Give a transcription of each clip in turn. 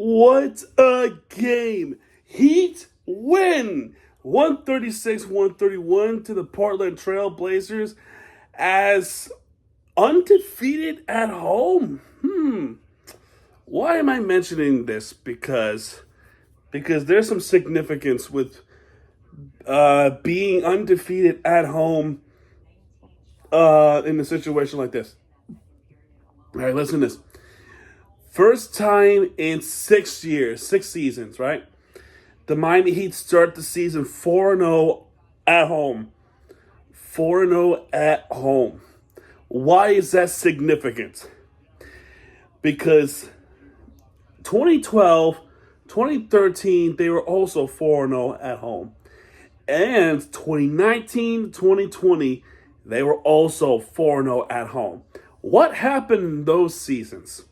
What a game! Heat win 136-131 to the Portland Trail Blazers as undefeated at home. Why am I mentioning this? Because there's some significance with being undefeated at home in a situation like this. All right, listen to this. First time in 6 years, 6 seasons, right? The Miami Heat start the season 4-0 at home. 4-0 at home. Why is that significant? Because 2012, 2013, they were also 4-0 at home. And 2019, 2020, they were also 4-0 at home. What happened in those seasons?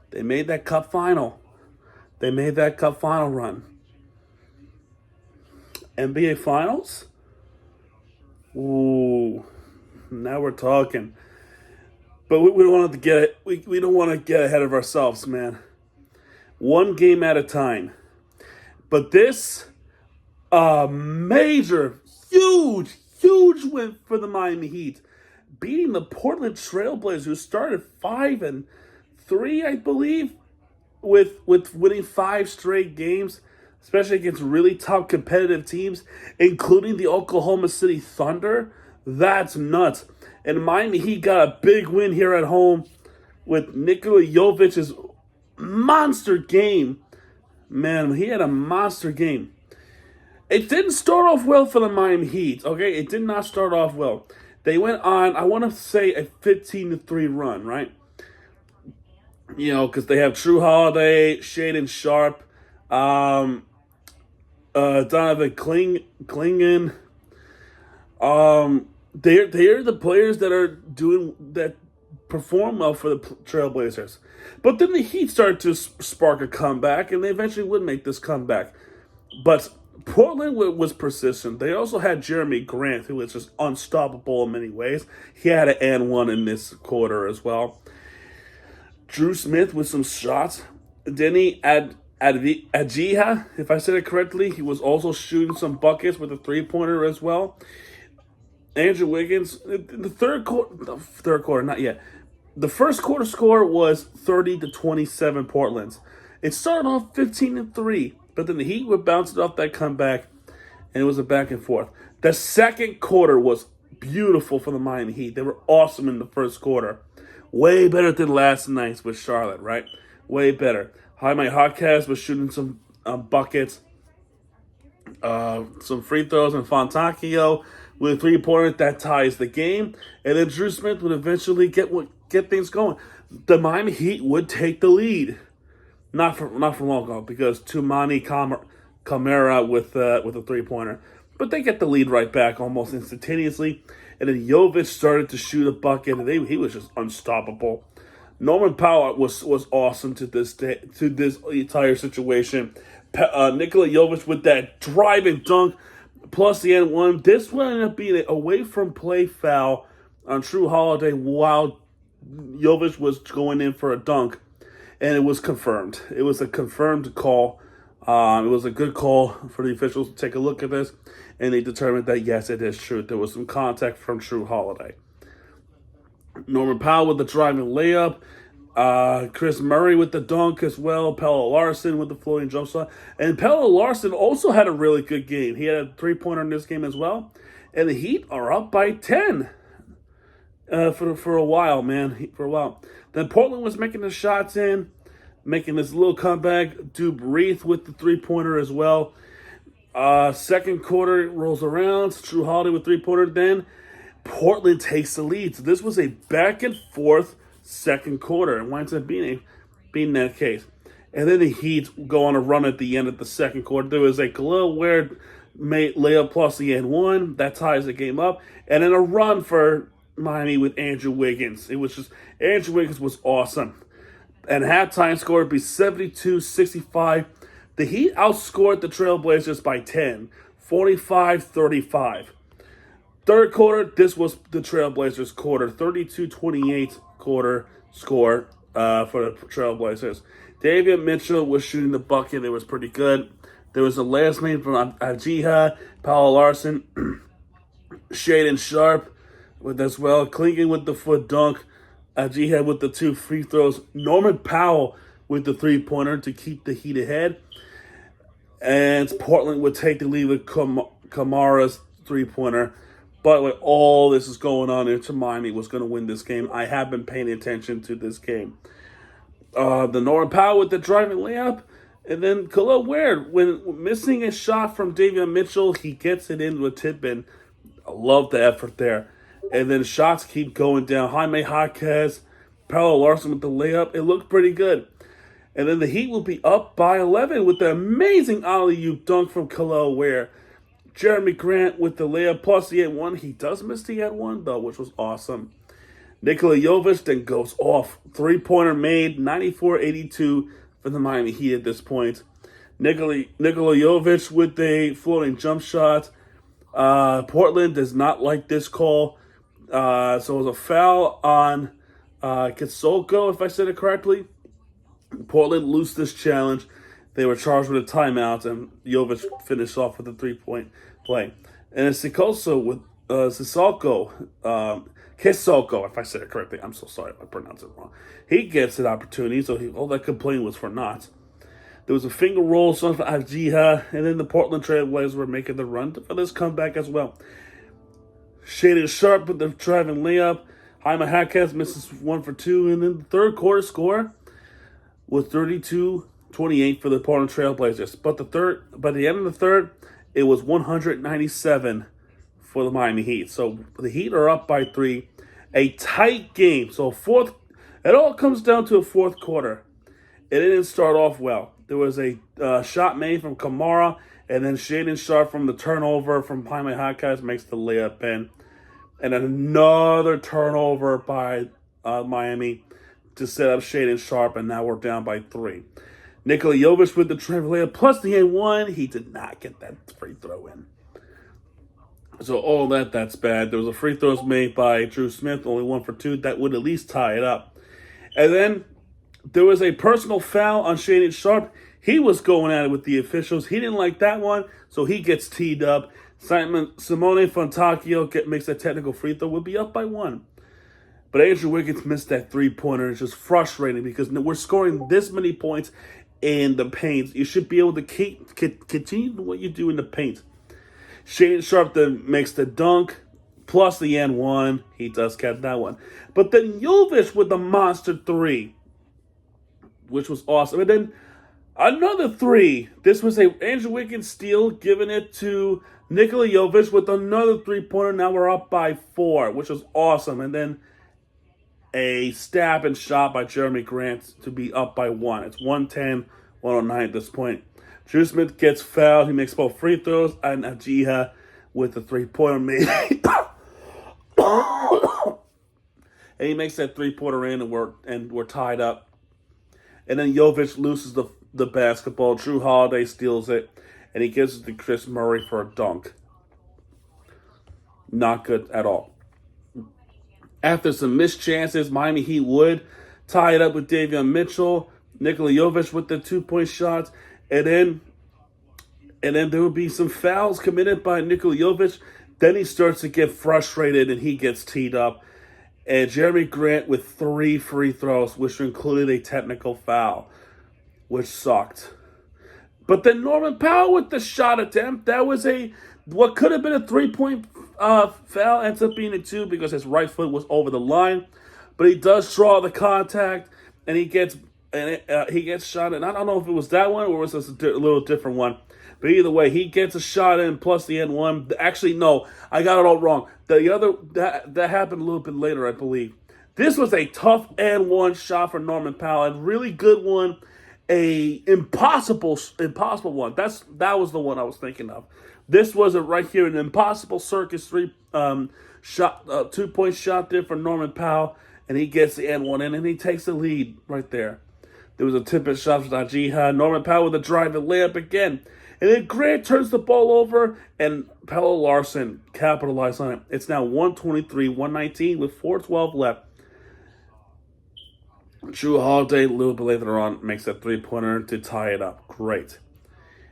They made that cup final. They made that cup final run. NBA Finals? Ooh, now we're talking. But we don't want to get it. We don't want to get ahead of ourselves, man. One game at a time. But this major, huge win for the Miami Heat, beating the Portland Trailblazers, who started 5-3, I believe, with winning 5 straight games, especially against really tough competitive teams, including the Oklahoma City Thunder. That's nuts. And Miami Heat got a big win here at home with Nikola Jovic's monster game. Man, he had a monster game. It didn't start off well for the Miami Heat, okay? It did not start off well. They went on, I want to say, a 15-3 run, right? You know, because they have True Holiday, Shaedon Sharpe, Donovan Clingan. They're the players that perform well for the Trailblazers. But then the Heat started to spark a comeback, and they eventually would make this comeback. But Portland was persistent. They also had Jeremy Grant, who was just unstoppable in many ways. He had an and one in this quarter as well. Drew Smith with some shots. Denny Adjiha, if I said it correctly, he was also shooting some buckets with a three-pointer as well. Andrew Wiggins, the third quarter, not yet. The first quarter score was 30-27 Portland's. It started off 15-3, but then the Heat would bounce it off that comeback, and it was a back and forth. The second quarter was beautiful for the Miami Heat. They were awesome in the first quarter. Way better than last night's with Charlotte, right? Way better. Jaime Jaquez was shooting some buckets, some free throws, and Fontecchio with a three-pointer that ties the game. And then Drew Smith would eventually get things going. The Miami Heat would take the lead. Not for long ago, because Toumani Camara with a three-pointer. But they get the lead right back almost instantaneously. And then Jovic started to shoot a bucket, and he was just unstoppable. Norman Powell was awesome to this entire situation. Nikola Jovic with that driving dunk, plus the N1. This would end up being an away-from-play foul on True Holiday while Jovic was going in for a dunk. And it was confirmed. It was a confirmed call. It was a good call for the officials to take a look at this, and they determined that, yes, it is true. There was some contact from True Holiday. Norman Powell with the driving layup. Chris Murray with the dunk as well. Pelle Larsson with the floating jump shot. And Pelle Larsson also had a really good game. He had a three-pointer in this game as well. And the Heat are up by 10 for a while, man. For a while. Then Portland was making the shots in, making this little comeback. Dube Reith with the three-pointer as well. Second quarter rolls around. True Holiday with three-pointer. Then Portland takes the lead. So this was a back-and-forth second quarter. It winds up being that case. And then the Heat go on a run at the end of the second quarter. There was a little weird layup plus the N1. That ties the game up. And then a run for Miami with Andrew Wiggins. It was just, Andrew Wiggins was awesome. And halftime score would be 72-65. The Heat outscored the Trailblazers by 10, 45-35. Third quarter, this was the Trailblazers quarter, 32-28 quarter score for the Trailblazers. Davion Mitchell was shooting the bucket. It was pretty good. There was a last name from Ajiha, Paolo Larson, Shaden Sharp with as well. Clingan with the foot dunk. Ajiha with the 2 free throws. Norman Powell with the 3-pointer to keep the Heat ahead. And Portland would take the lead with Kamara's 3-pointer. But with all this is going on, Inter Miami was going to win this game. I have been paying attention to this game. The Norman Powell with the driving layup. And then Khalil Ware, when missing a shot from Davion Mitchell, he gets it in with Tippin. I love the effort there. And then shots keep going down. Jaime Jaquez, Paolo Larson with the layup. It looked pretty good. And then the Heat will be up by 11 with the amazing alley-oop dunk from Khalil Ware. Jeremy Grant with the layup plus the 8-1. He does miss the 8-1 though, which was awesome. Nikola Jovic then goes off. 3-pointer made, 94-82 for the Miami Heat at this point. Nikola Jovic with a floating jump shot. Portland does not like this call. So it was a foul on Kitsoko, if I said it correctly. Portland lost this challenge. They were charged with a timeout, and Jovic finished off with a 3-point play. And it's Sissoko with Kisoko, if I said it correctly. I'm so sorry if I pronounced it wrong. He gets an opportunity, so all that complaint was for naught. There was a finger roll, son for Ajiha, and then the Portland Trailblazers were making the run for this comeback as well. Shaden Sharp with the driving layup. Jaime Jaquez misses 1 for 2, and then the third quarter score was 32-28 for the Portland Trailblazers. But by the end of the third, it was 197 for the Miami Heat. So the Heat are up by 3. A tight game. So it all comes down to a fourth quarter. It didn't start off well. There was a shot made from Kamara, and then Shaden Sharp from the turnover from Jaime Jaquez makes the layup in. And another turnover by Miami to set up Shaden Sharp, and now we're down by 3. Nikola Jovic with the driving layup plus the 8-1. He did not get that free throw in. So all that's bad. There was a free throws made by Drew Smith, only 1 for 2. That would at least tie it up. And then there was a personal foul on Shaden Sharp. He was going at it with the officials. He didn't like that one, so he gets teed up. Simone Fontecchio makes a technical free throw. We'll be up by 1. But Andrew Wiggins missed that 3-pointer. It's just frustrating because we're scoring this many points in the paint. You should be able to continue what you do in the paint. Shaden Sharp then makes the dunk, plus the N1. He does catch that one. But then Jovic with the monster 3, which was awesome. And then another 3. This was a Andrew Wiggins steal, giving it to Nikola Jovic with another 3-pointer. Now we're up by 4, which was awesome. And then a stab and shot by Jeremy Grant to be up by 1. It's 110-109 at this point. Drew Smith gets fouled. He makes both free throws. And Ajiha with the 3-pointer made. And he makes that 3-pointer in, and we're tied up. And then Jovic loses the basketball. Drew Holiday steals it. And he gives it to Chris Murray for a dunk. Not good at all. After some missed chances, Miami Heat would tie it up with Davion Mitchell. Nikola Jovic with the 2-point shots. And then there would be some fouls committed by Nikola Jovic. Then he starts to get frustrated and he gets teed up. And Jeremy Grant with 3 free throws, which included a technical foul, which sucked. But then Norman Powell with the shot attempt. That was what could have been a 3-point foul, ends up being a 2 because his right foot was over the line. But he does draw the contact, and he gets shot in. I don't know if it was that one or it was a little different one. But either way, he gets a shot in plus the N1. Actually, no, I got it all wrong. That happened a little bit later, I believe. This was a tough N1 shot for Norman Powell, a really good one, a impossible one. That was the one I was thinking of. This was right here, an impossible circus 2-point shot there for Norman Powell, and he gets the N1 in, and he takes the lead right there. There was a tip-in shot from Ajiha. Norman Powell with a driving layup again. And then Grant turns the ball over, and Paolo Larson capitalized on it. It's now 123-119 with 4:12 left. Drew Holiday, a little bit later on, makes that three-pointer to tie it up. Great.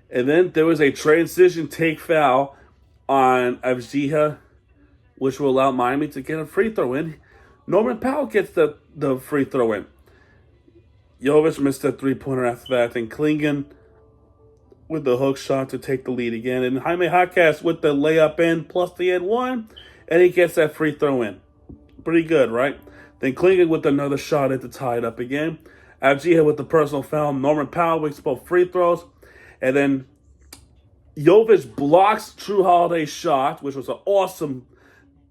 And then there was a transition take foul on Avdija, which will allow Miami to get a free throw in. Norman Powell gets the free throw in. Jovic missed that three-pointer after that. And Klingon with the hook shot to take the lead again. And Jaime Jaquez with the layup in, plus the and one, and he gets that free throw in. Pretty good, right? Then Klingon with another shot in to tie it up again. Avdija with the personal foul. Norman Powell makes both free throws. And then Jovic blocks Drew Holiday's shot, which was an awesome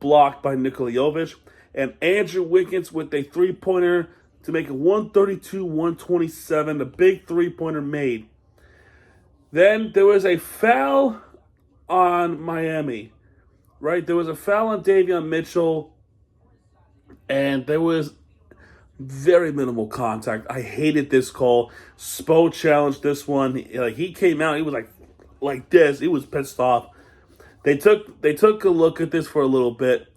block by Nikola Jovic. And Andrew Wiggins with a three-pointer to make it 132-127. The big three-pointer made. Then there was a foul on Miami, right? There was a foul on Davion Mitchell, and there was very minimal contact. I hated this call. Spo challenged this one. He came out, he was like this. He was pissed off. They took a look at this for a little bit,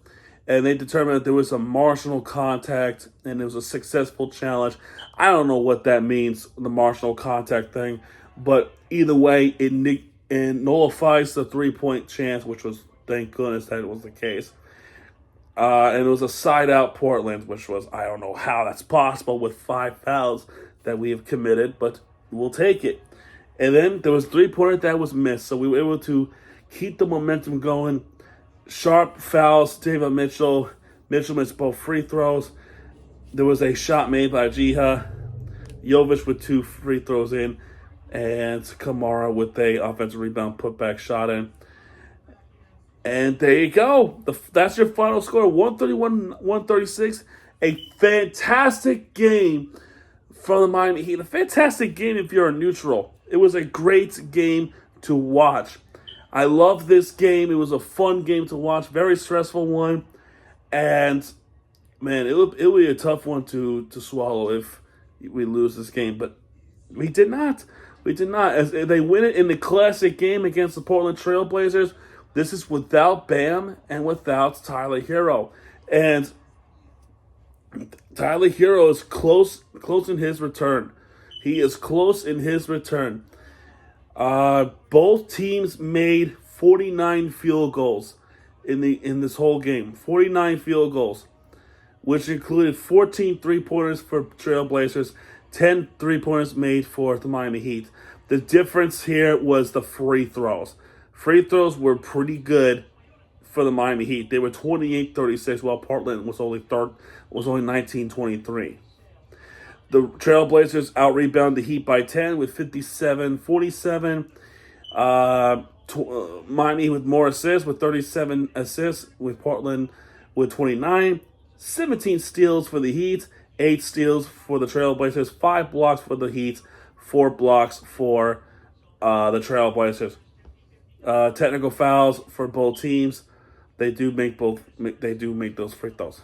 and they determined that there was some marginal contact, and it was a successful challenge. I don't know what that means, the marginal contact thing, but either way, it nullifies the three-point chance, which was, thank goodness that was the case. And it was a side-out Portland, which was, I don't know how that's possible with 5 fouls that we have committed, but we'll take it. And then there was a three-pointer that was missed, so we were able to keep the momentum going. Sharp fouls, Davion Mitchell. Mitchell missed both free throws. There was a shot made by Jiha. Jovic with 2 free throws in. And Kamara with a offensive rebound putback shot in. And there you go. That's your final score, 131-136. A fantastic game from the Miami Heat. A fantastic game if you're a neutral. It was a great game to watch. I love this game. It was a fun game to watch. Very stressful one. And, man, it would be a tough one to swallow if we lose this game. But we did not. We did not. As they win it in the classic game against the Portland Trail Blazers. This is without Bam and without Tyler Hero. And Tyler Hero is close in his return. He is close in his return. Both teams made 49 field goals in this whole game. 49 field goals, which included 14 three-pointers for Trailblazers, 10 three-pointers made for the Miami Heat. The difference here was the free throws. Free throws were pretty good for the Miami Heat. They were 28-36, while Portland was only 19-23. The Trailblazers out-rebound the Heat by 10 with 57-47. Miami with more assists with 37 assists, with Portland with 29. 17 steals for the Heat, 8 steals for the Trailblazers, 5 blocks for the Heat, 4 blocks for the Trailblazers. Technical fouls for both teams. They do make those free throws.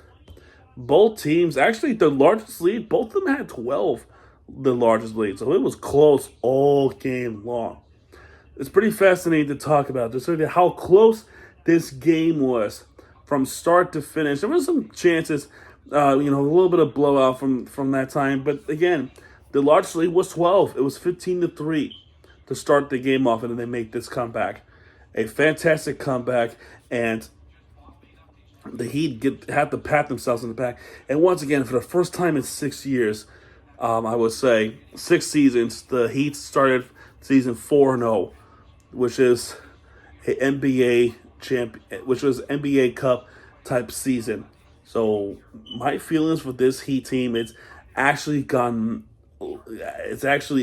Both teams, actually, the largest lead, both of them had 12, the largest lead. So it was close all game long. It's pretty fascinating to talk about, just how close this game was from start to finish. There were some chances, a little bit of blowout from that time. But again, the largest lead was 12. It was 15-3 to start the game off, and then they make this comeback. A fantastic comeback, and the Heat have to pat themselves in the back. And once again, for the first time in 6 years, I would say 6 seasons, the Heat started season 4-0, which is an NBA which was NBA Cup type season. So my feelings for this Heat team, it's actually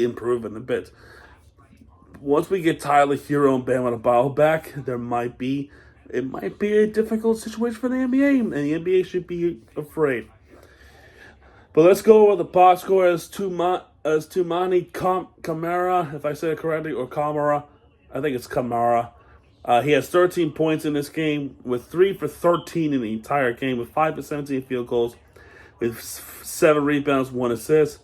improving a bit. Once we get Tyler Hero and Bam Adebayo back, it might be a difficult situation for the NBA, and the NBA should be afraid. But let's go over the box score as Toumani Camara, if I said it correctly, or Camara. I think it's Camara. He has 13 points in this game, with 3 for 13 in the entire game, with 5 for 17 field goals, with 7 rebounds, 1 assist.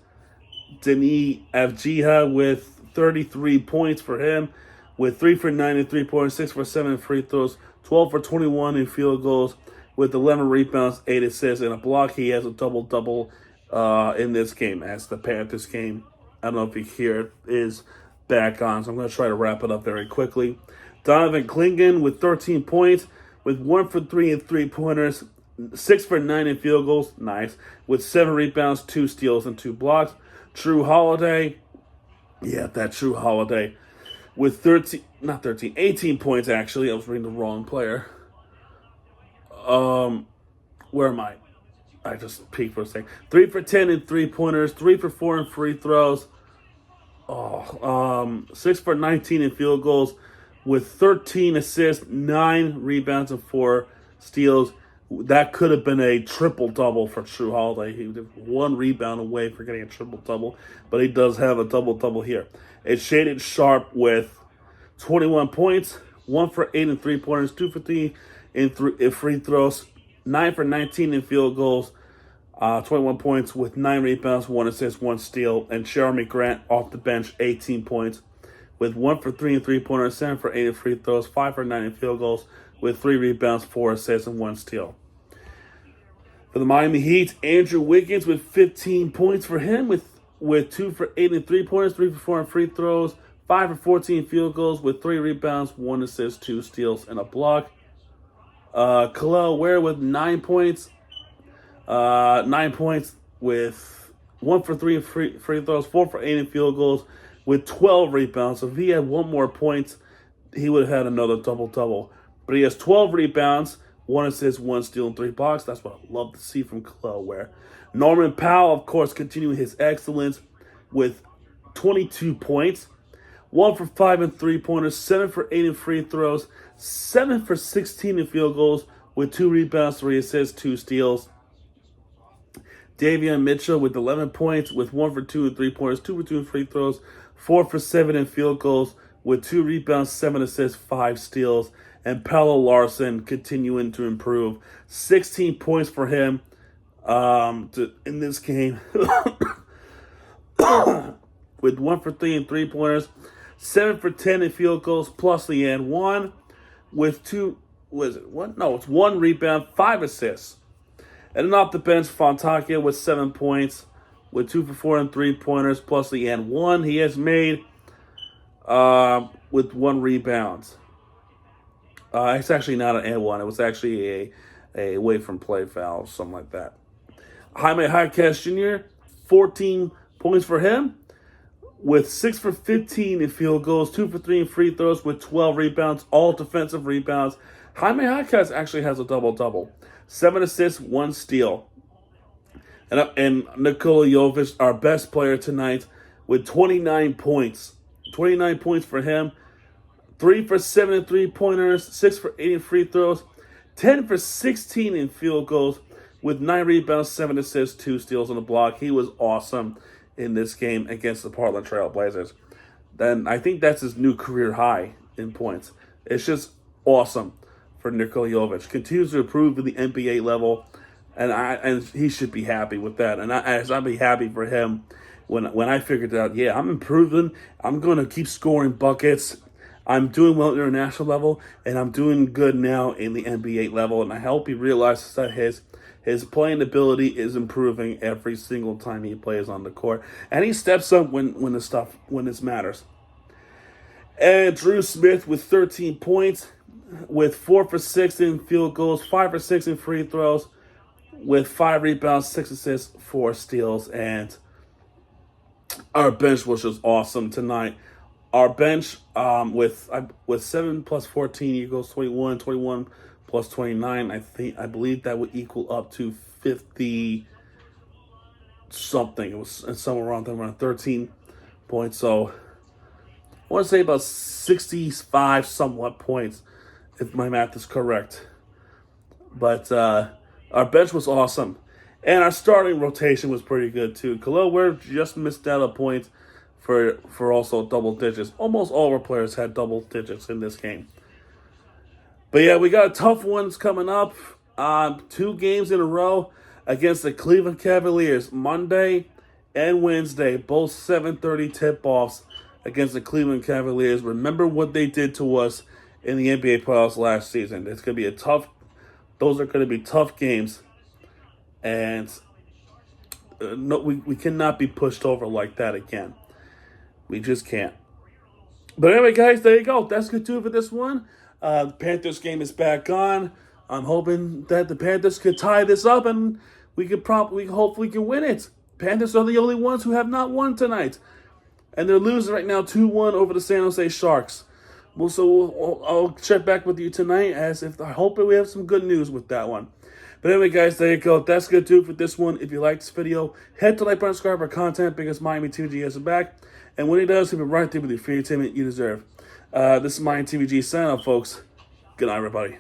Denis Avdija with 33 points for him, with 3 for 9 in 3-pointers, 6 for 7 in free throws, 12 for 21 in field goals, with 11 rebounds, 8 assists, and a block. He has a double-double in this game as the Panthers game. I don't know if you hear it is back on, so I'm going to try to wrap it up very quickly. Donovan Clingan with 13 points, with 1 for 3 in three-pointers, 6 for 9 in field goals, nice, with 7 rebounds, 2 steals, and 2 blocks. True Holiday, that True Holiday, with 18 points actually. I was reading the wrong player. Where am I? I just peeked for a second. 3 for 10 in three-pointers, 3 for 4 in free throws. 6 for 19 in field goals, with 13 assists, 9 rebounds, and 4 steals. That could have been a triple-double for True Holiday. He was 1 rebound away for getting a triple-double, but he does have a double-double here. It's Shaedon Sharpe with 21 points, 1 for 8 in three-pointers, 2 for 3 in free throws, 9 for 19 in field goals, 21 points with 9 rebounds, 1 assist, 1 steal. And Jeremy Grant off the bench, 18 points with 1 for 3 in three-pointers, 7 for 8 in free throws, 5 for 9 in field goals, with 3 rebounds, 4 assists, and 1 steal. For the Miami Heat, Andrew Wiggins with 15 points for him, with 2 for 8 in three-pointers, 3 for 4 in free throws, 5 for 14 field goals, with 3 rebounds, 1 assist, 2 steals, and a block. Kel'el Ware with 9 points. 9 points with 1 for 3 in free throws, 4 for 8 in field goals, with 12 rebounds. So if he had 1 more points, he would have had another double-double. But he has 12 rebounds, 1 assist, 1 steal, and 3 blocks. That's what I love to see from Kel'el Ware. Norman Powell, of course, continuing his excellence with 22 points. 1 for 5 in three-pointers, 7 for 8 in free throws, 7 for 16 in field goals, with 2 rebounds, 3 assists, 2 steals. Davion Mitchell with 11 points, with 1 for 2 in three-pointers, 2 for 2 in free throws, 4 for 7 in field goals, with 2 rebounds, 7 assists, 5 steals. And Pelle Larsson continuing to improve. 16 points for him in this game. With 1 for 3 in three-pointers, 7 for 10 in field goals, plus the end 1 with 2, it's 1 rebound, 5 assists. And then off the bench, Fontecchio with 7 points, with 2 for 4 in three-pointers, plus the end 1 he has made, with 1 rebound. It's actually not an and 1. It was actually a away from play foul, something like that. Jaime Jaquez Jr., 14 points for him, with 6 for 15 in field goals, 2 for 3 in free throws, with 12 rebounds, all defensive rebounds. Jaime Jaquez actually has a double-double. 7 assists, 1 steal. And Nikola Jovic, our best player tonight, with 29 points. 29 points for him. 3 for 7 in three-pointers, 6 for 8 in free throws, 10 for 16 in field goals, with 9 rebounds, 7 assists, 2 steals on the block. He was awesome in this game against the Portland Trail Blazers. Then I think that's his new career high in points. It's just awesome for Nikola Jovic. Continues to improve at the NBA level, and he should be happy with that. And I'd be happy for him when I figured out, I'm improving. I'm going to keep scoring buckets. I'm doing well at the international level, and I'm doing good now in the NBA level. And I hope he realizes that his playing ability is improving every single time he plays on the court, and he steps up when this matters. And Drew Smith with 13 points, with 4 for 6 in field goals, 5 for 6 in free throws, with 5 rebounds, 6 assists, 4 steals, and our bench was just awesome tonight. Our bench with 7 plus 14 equals 21. 21 plus 29, I believe that would equal up to 50 something. It was somewhere around 13 points. So I want to say about 65 somewhat points, if my math is correct. But our bench was awesome, and our starting rotation was pretty good too. Kel'el Ware just missed out a point for also double digits. Almost all of our players had double digits in this game. But we got tough ones coming up. 2 games in a row against the Cleveland Cavaliers, Monday and Wednesday, both 7:30 tip-offs against the Cleveland Cavaliers. Remember what they did to us in the NBA playoffs last season. Those are going to be tough games, and no, we cannot be pushed over like that again. We just can't. But anyway, guys, there you go. That's good too for this one. The Panthers game is back on. I'm hoping that the Panthers could tie this up and we hopefully can win it. Panthers are the only ones who have not won tonight, and they're losing right now 2-1 over the San Jose Sharks. I'll check back with you tonight I hope we have some good news with that one. But anyway, guys, there you go. That's good too for this one. If you like this video, head to like button, subscribe for content because Miami TVG has it back. And when he does, he'll be right there with the free entertainment you deserve. This is Miami TVG signing off, folks. Good night, everybody.